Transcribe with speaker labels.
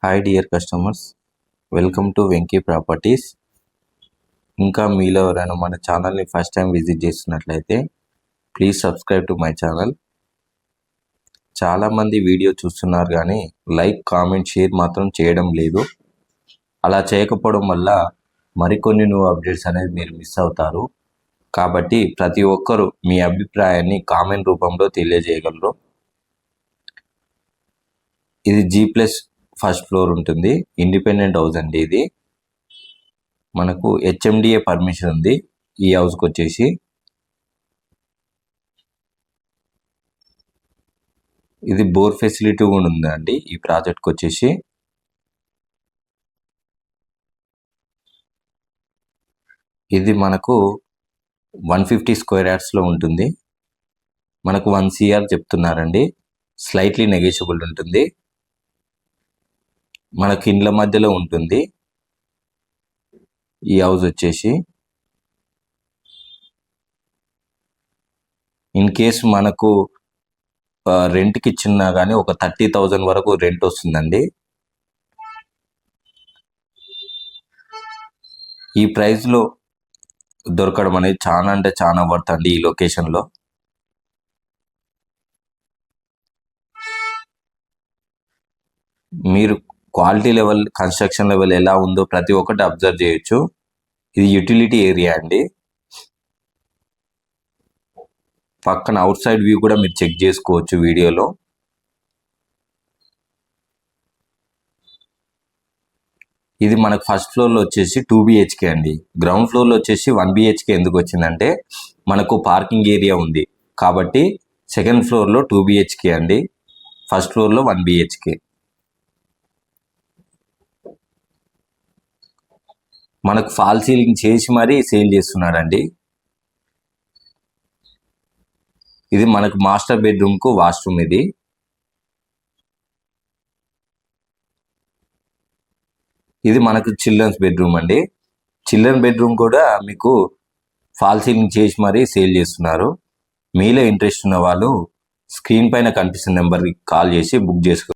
Speaker 1: Hi dear customers, welcome to Venky properties. ఇంకా మీలో ఎవరైనా మన ఛానల్ని ఫస్ట్ టైం విజిట్ చేస్తున్నట్లయితే please subscribe to my channel. చాలామంది వీడియో చూస్తున్నారు కానీ లైక్, కామెంట్, షేర్ మాత్రం చేయడం లేదు. అలా చేయకపోవడం వల్ల మరికొన్ని న్యూ అప్డేట్స్ అనేది మీరు మిస్ అవుతారు. కాబట్టి ప్రతి ఒక్కరూ మీ అభిప్రాయాన్ని కామెంట్ రూపంలో తెలియజేయగలరు. ఇది G+ ఫస్ట్ ఫ్లోర్ ఉంటుంది. ఇండిపెండెంట్ హౌస్ అండి. ఇది మనకు HMDA పర్మిషన్ ఉంది ఈ హౌస్కి వచ్చేసి. ఇది బోర్ ఫెసిలిటీ కూడా ఉందండి ఈ ప్రాజెక్ట్కి వచ్చేసి. ఇది మనకు 150 స్క్వేర్ యార్డ్స్లో ఉంటుంది. మనకు 1 CR చెప్తున్నారండి. స్లైట్లీ నెగోషియబుల్ ఉంటుంది. మనకి ఇండ్ల మధ్యలో ఉంటుంది ఈ హౌస్ వచ్చేసి. ఇన్ కేసు మనకు రెంట్కి ఇచ్చినా కానీ ఒక 30,000 వరకు రెంట్ వస్తుందండి. ఈ ప్రైస్లో దొరకడం అనేది చాలా అంటే చాలా వర్త్ అండి ఈ లొకేషన్లో. మీరు క్వాలిటీ లెవెల్, కన్స్ట్రక్షన్ లెవెల్ ఎలా ఉందో ప్రతి ఒక్కటి అబ్జర్వ్ చేయొచ్చు. ఇది యూటిలిటీ ఏరియా అండి. పక్కన అవుట్ సైడ్ వ్యూ కూడా మీరు చెక్ చేసుకోవచ్చు వీడియోలో. ఇది మనకు ఫస్ట్ ఫ్లోర్లో వచ్చేసి 2 BHK అండి. గ్రౌండ్ ఫ్లోర్లో వచ్చేసి 1 BHK ఎందుకు వచ్చిందంటే మనకు పార్కింగ్ ఏరియా ఉంది కాబట్టి సెకండ్ ఫ్లోర్లో 2 BHK అండి. ఫస్ట్ ఫ్లోర్లో 1 BHK. మనకు ఫాల్ సీలింగ్ చేసి మరీ సేల్ చేస్తున్నారండి. ఇది మనకు మాస్టర్ బెడ్రూమ్కు వాష్రూమ్. ఇది మనకు చిల్డ్రన్స్ బెడ్రూమ్ అండి. చిల్డ్రన్ బెడ్రూమ్ కూడా మీకు ఫాల్ సీలింగ్ చేసి మరీ సేల్ చేస్తున్నారు. మీలో ఇంట్రెస్ట్ ఉన్న వాళ్ళు స్క్రీన్ పైన కనిపిస్తున్న నెంబర్కి కాల్ చేసి బుక్ చేసుకోండి.